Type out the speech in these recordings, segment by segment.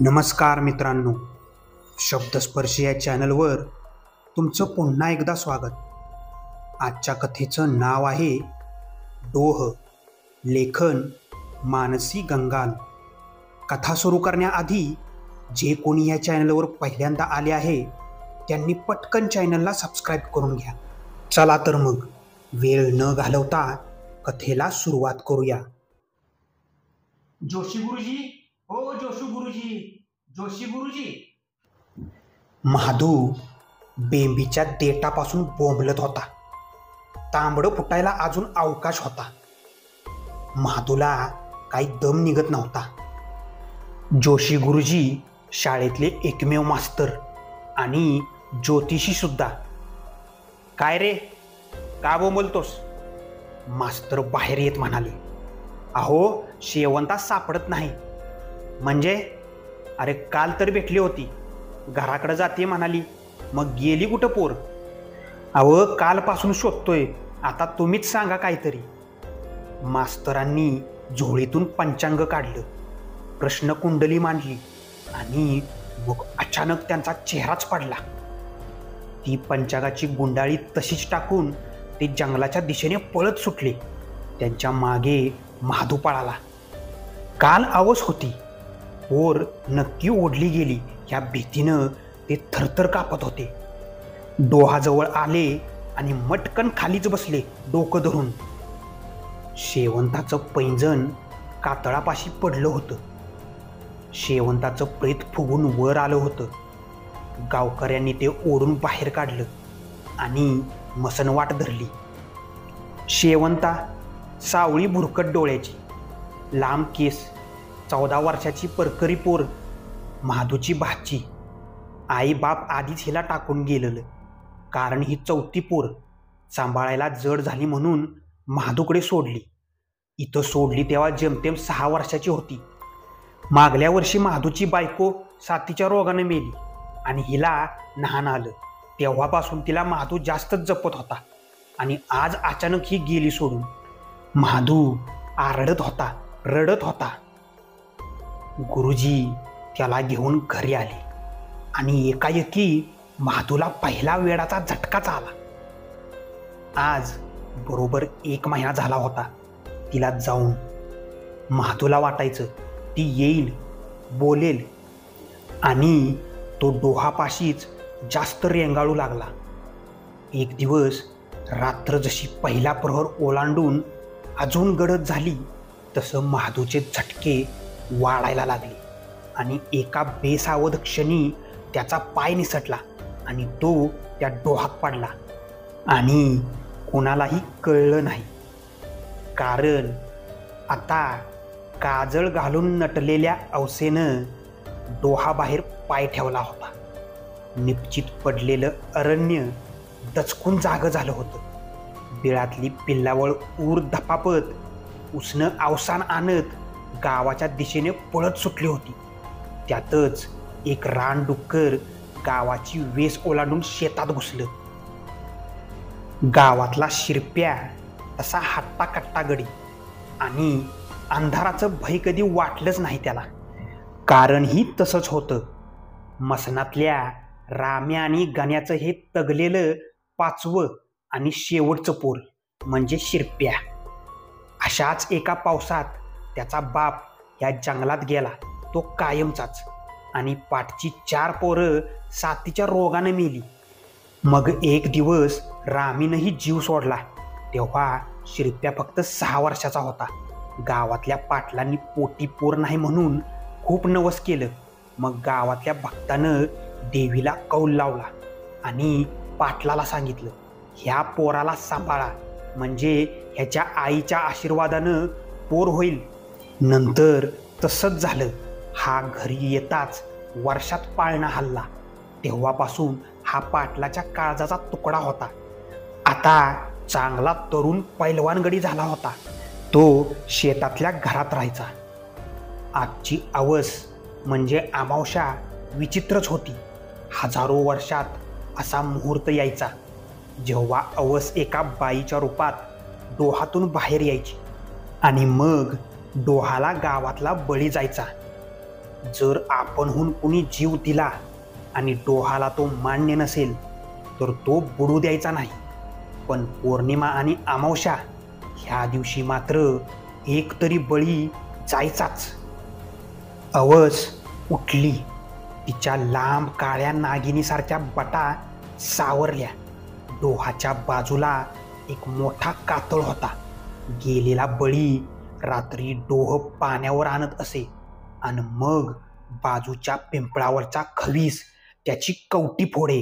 नमस्कार मित्रांनो, शब्दस्पर्शी या चॅनलवर तुमचं पुन्हा एकदा स्वागत. आजच्या कथेचं नाव आहे डोह. लेखन मानसी गंगाल. कथा सुरू करण्याआधी जे कोणी या चॅनलवर पहिल्यांदा आले आहे त्यांनी पटकन चॅनलला सबस्क्राईब करून घ्या. चला तर मग वेळ न घालवता कथेला सुरुवात करूया. जोशी गुरुजी, हो जोशी गुरुजी, जोशी गुरुजी. महादू बेंबीच्या देटापासून बोंबलत होता. तांबडं फुटायला अजून अवकाश होता. महादूला काही दम निघत नव्हता. जोशी गुरुजी शाळेतले एकमेव मास्तर आणि ज्योतिषी सुद्धा. काय रे, का बोंबलतोस? मास्तर बाहेर येत म्हणाले. अहो, शेवंता सापडत नाही. म्हणजे? अरे काल तर भेटली होती, घराकडे जाते म्हणाली, मग गेली कुठं पोर? अहो कालपासून शोधतोय, आता तुम्हीच सांगा काहीतरी. मास्तरांनी झोळीतून पंचांग काढलं, प्रश्नकुंडली मांडली आणि मग अचानक त्यांचा चेहराच पडला. ती पंचांगाची गुंडाळी तशीच टाकून ते जंगलाच्या दिशेने पळत सुटले. त्यांच्या मागे महादू पळाला. काल आवाज होती, पोर नक्की ओढली गेली या भीतीनं ते थरथर कापत होते. डोहाजवळ आले आणि मटकन खालीच बसले डोकं धरून. शेवंताचं पैंजण कातळापाशी पडलं होतं. शेवंताचं प्रेत फुगून वर आलं होतं. गावकऱ्यांनी ते ओढून बाहेर काढलं आणि मसनवाट धरली. शेवंता सावळी भुरकट डोळ्याची, लांब केस, 14 वर्षाची परकरी पोर, महादूची भाची. आई बाप आधीच हिला टाकून गेलेलं, कारण ही 4थी पोर सांभाळायला जड झाली म्हणून महादूकडे सोडली. इथं सोडली तेव्हा जेमतेम 6 वर्षाची होती. मागल्या वर्षी महादूची बायको साथीच्या रोगाने मेली आणि हिला लहान आलं. तेव्हापासून तिला महादू जास्तच जपत होता आणि आज अचानक ही गेली सोडून. महादू आरडत होता, रडत होता. गुरुजी त्याला घेऊन घरी आले आणि एकाएकी महादूला पहिला वेडाचा झटकाच आला. आज बरोबर 1 महिना झाला होता तिला जाऊन. महादूला वाटायचं ती येईल, बोलेल आणि तो डोहापाशीच जास्त रेंगाळू लागला. एक दिवस रात्र जशी पहिला प्रहर ओलांडून अजून गडद झाली तसं महादूचे झटके वाढायला लागले आणि एका बेसावध क्षणी त्याचा पाय निसटला आणि तो त्या डोहात पडला आणि कोणालाही कळलं नाही. कारण आता काजळ घालून नटलेल्या अवसेनं डोहाबाहेर पाय ठेवला होता. निपचित पडलेलं अरण्य दचकून जागं झालं होतं. बिळातली पिल्लावळ ऊर धपापत उसनं अवसान आणत गावाच्या दिशेने पळत सुटली होती. त्यातच एक रानडुक्कर गावाची वेस ओलांडून शेतात घुसलं. गावातला शिरप्या तसा हट्टा कट्टा गडी आणि अंधाराचं भय कधी वाटलंच नाही त्याला. कारण ही तसंच होतं. मसनातल्या राम्या आणि गण्याचं हे तगलेलं 5वं आणि शेवटचं पोर म्हणजे शिरप्या. अशाच एका पावसात त्याचा बाप या जंगलात गेला, तो कायमचाच. आणि पाठची 4 पोरं साथीच्या रोगाने मेली. मग एक दिवस रामीनंही जीव सोडला. तेव्हा शिरप्या फक्त 6 वर्षाचा होता. गावातल्या पाटलांनी पोटी पोर नाही म्हणून खूप नवस केलं. मग गावातल्या भक्तानं देवीला कौल लावला आणि पाटलाला सांगितलं, ह्या पोराला सांभाळा, म्हणजे ह्याच्या आईच्या आशीर्वादानं पोर होईल. नंतर तसंच झालं. हा घरी येताच वर्षात पाळणा हल्ला. तेव्हापासून हा पाटलाच्या काळजाचा तुकडा होता. आता चांगला तरुण पैलवानगडी झाला होता. तो शेतातल्या घरात राहायचा. आजची अवस म्हणजे अमावस्या विचित्रच होती. हजारो वर्षात असा मुहूर्त यायचा जेव्हा अवस एका बाईच्या रूपात डोहातून बाहेर यायची आणि मग डोहाला गावातला बळी जायचा. जर आपणहून कुणी जीव दिला आणि डोहाला तो मान्य नसेल तर तो बुडू द्यायचा नाही. पण पौर्णिमा आणि अमावस्या ह्या दिवशी मात्र एक तरी बळी जायचाच. अवस उठली. तिच्या लांब काळ्या नागिनीसारख्या बटा सावरल्या. डोहाच्या बाजूला एक मोठा कातळ होता. गेलेला बळी रात्री डोह पाण्यावर आणत असे आणि मग बाजूच्या पिंपळावरचा खवीस त्याची कवटी फोडे.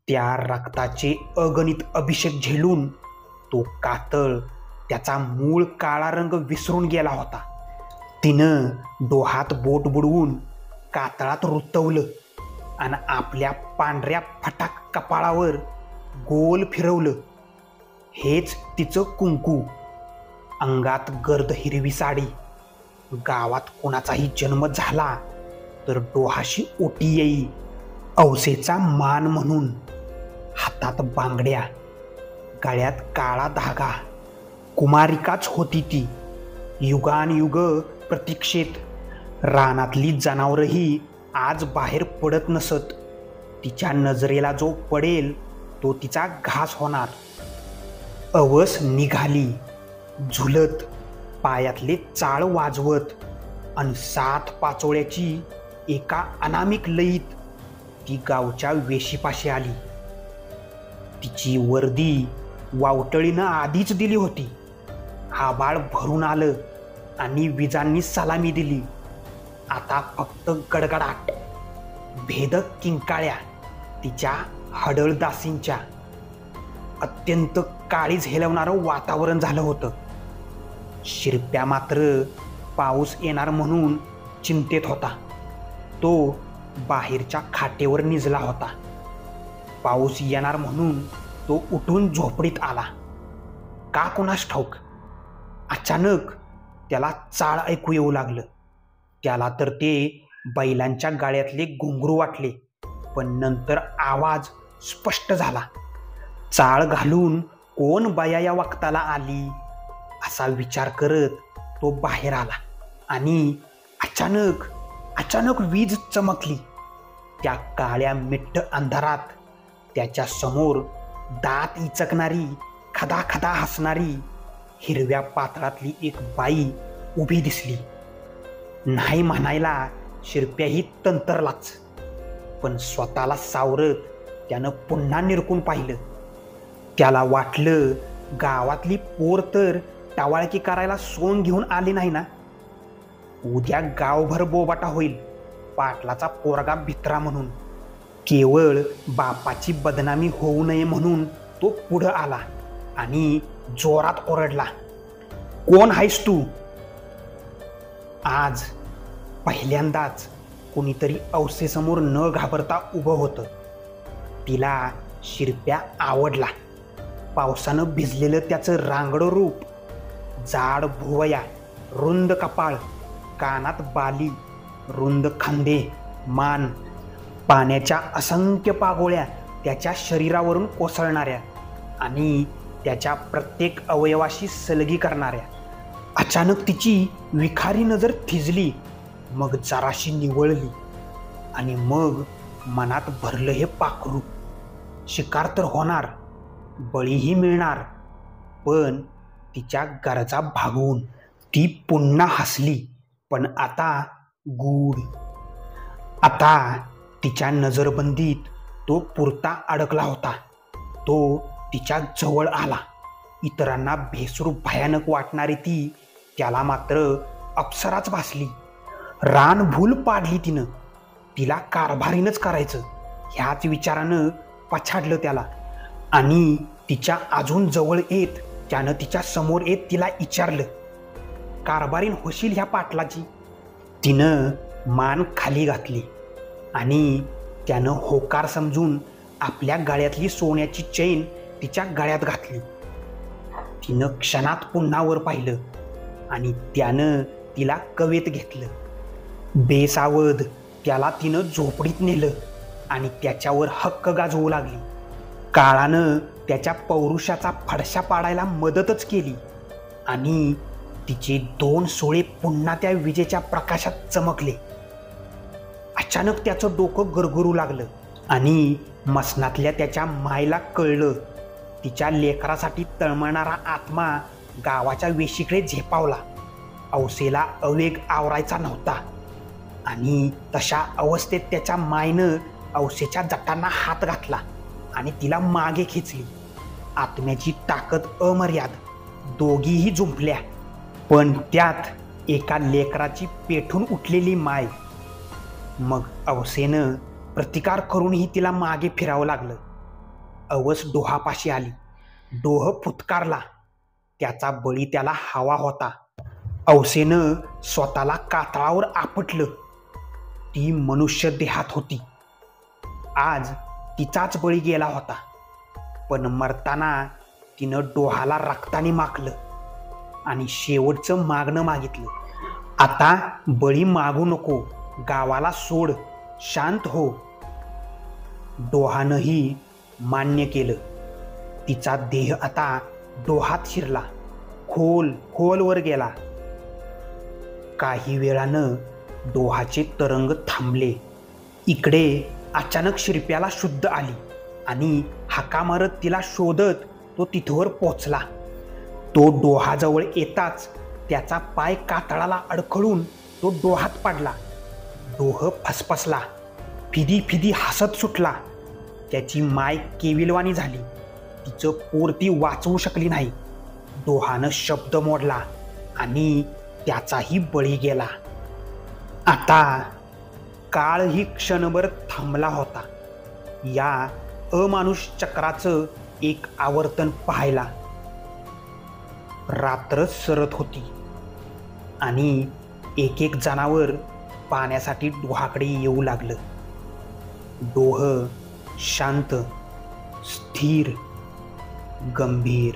त्या रक्ताचे अगणित अभिषेक झेलून तो कातळ त्याचा मूळ काळा रंग विसरून गेला होता. तिनं डोहात बोट बुडवून कातळात रुतवलं आणि आपल्या पांढऱ्या फटाक कपाळावर गोल फिरवलं. हेच तिचं कुंकू. अंगात गर्द हिरवी साडी. गावात कोणाचाही जन्म झाला तर डोहाशी ओटी येई औसेचा मान म्हणून. हातात बांगड्या, गळ्यात काळा धागा. कुमारिकाच होती ती. युगानयुग प्रतीक्षेत. रानातली जनावरही आज बाहेर पडत नसत. तिच्या नजरेला जो पडेल तो तिचा घास होणार. अवस निघाली झुलत, पायातले चाळ वाजवत आणि 7 पाचोळ्याची एका अनामिक लयीत ती गावच्या वेशीपाशी आली. तिची वर्दी वावटळीनं आधीच दिली होती. आभाळ भरून आलं आणि विजांनी सलामी दिली. आता फक्त गडगडाट, भेदक किंकाळ्या तिच्या हडळदासींच्या. अत्यंत काळीज हेलवणारं वातावरण झालं होतं. शिरप्या मात्र पाऊस येणार म्हणून चिंतेत होता. तो बाहेरच्या खाटेवर निजला होता. पाऊस येणार म्हणून तो उठून झोपडीत आला. का कोणास ठाऊक अचानक त्याला चाळ ऐकू येऊ लागलं. त्याला तर ते बैलांच्या गाड्यातले घुंगरू वाटले, पण नंतर आवाज स्पष्ट झाला. चाळ घालून कोण बाया या वक्ताला आली असा विचार करत तो बाहेर आला आणि अचानक वीज चमकली. त्या काळ्या मिट्ट अंधारात त्याच्या समोर दात इचकणारी, खदा खदा हसणारी हिरव्या पातळातली एक बाई उभी दिसली. नाही म्हणायला शिरप्याही तंतरलाच, पण स्वतःला सावरत त्यानं पुन्हा निरकून पाहिलं. त्याला वाटलं गावातली पोर तर टावाळकी करायला सोंग घेऊन आली नाही ना. उद्या गावभर बोबाटा होईल पाटलाचा पोरगा भित्रा म्हणून. केवळ बापाची बदनामी होऊ नये म्हणून तो पुढं आला आणि जोरात ओरडला, कोण आहेस तू? आज पहिल्यांदाच कोणीतरी औसेसमोर न घाबरता उभं होतं. तिला शिरप्या आवडला. पावसानं भिजलेलं त्याचं रांगडं रूप, जाड भुवया, रुंद कपाळ, कानात बाली, रुंद खांदे, मान, पाण्याच्या असंख्य पागोळ्या त्याच्या शरीरावरून कोसळणाऱ्या आणि त्याच्या प्रत्येक अवयवाशी सलगी करणाऱ्या. अचानक तिची विखारी नजर थिजली, मग जराशी निवळली आणि मग मनात भरलं हे पाखरू. शिकार तर होणार, बळीही मिळणार, पण तिच्या गरजा भागवून ती पुन्हा हसली, पण आता गूढ. आता तिच्या नजरबंदीत तो पुरता अडकला होता. तो तिच्या जवळ आला. इतरांना भेसूर भयानक वाटणारी ती त्याला मात्र अप्सराच भासली. रानभूल पाडली तिनं. तिला कारभारीनच करायचं ह्याच विचारानं पछाडलं त्याला. आणि तिच्या अजून जवळ येत त्यानं तिच्या समोर येत तिला विचारलं, कारभारीन होशील ह्या पाटलाची? तिनं मान खाली घातली आणि त्यानं होकार समजून आपल्या गळ्यातली सोन्याची चैन तिच्या गळ्यात घातली. तिनं क्षणात पुन्हा वर पाहिलं आणि त्यानं तिला कवेत घेतलं. बेसावध त्याला तिनं झोपडीत नेलं आणि त्याच्यावर हक्क गाजवू लागली. काळानं त्याच्या पौरुषाचा फडशा पाडायला मदतच केली आणि तिचे 2 सुळे पुन्हा त्या विजेच्या प्रकाशात चमकले. अचानक त्याचं डोकं गरगरू लागलं आणि मसनातल्या त्याच्या मायला कळलं तिच्या लेकरासाठी तळमळणारा आत्मा गावाच्या वेशीकडे झेपावला. औसेला अवेग आवरायचा नव्हता आणि तशा अवस्थेत त्याच्या मायनं औसेच्या जटांना हात घातला आणि तिला मागे खेचली. आत्म्याची ताकद अमर्याद. दोघीही जुंपल्या, पण त्यात एका लेकराची पेठून उठलेली माय. मग औसेनं प्रतिकार करूनही तिला मागे फिरावं लागलं. अवस डोहापाशी आली. डोह फुतकारला. त्याचा बळी त्याला हवा होता. औसेनं स्वतःला कातळावर आपटलं. ती मनुष्य देहात होती. आज तिचाच बळी गेला होता, पण मरताना तिनं डोहाला रक्ताने माखलं आणि शेवटचं मागणं मागितलं. आता बळी मागू नको, गावाला सोड, शांत हो. डोहानंही मान्य केलं. तिचा देह आता डोहात शिरला, खोलवर गेला. काही वेळानं डोहाचे तरंग थांबले. इकडे अचानक शिरप्याला शुद्ध आली आणि हाका मारत तिला शोधत तो तिथवर पोचला. तो डोहाजवळ येताच त्याचा पाय कातळाला अडखळून तो डोहात पडला. डोह फसफसला. फिदी फिदी हसत सुटला. त्याची माय केविलवाणी झाली. तिचं पोर ती वाचवू शकली नाही. डोहानं शब्द मोडला आणि त्याचाही बळी गेला. आता काळ ही क्षणभर थांबला होता. या अमानुष चक्राचं एक आवर्तन पाहायला. रात्र सरत होती आणि एक एक जनावर पाण्यासाठी डोहाकडे येऊ लागलं. डोह शांत, स्थिर, गंभीर.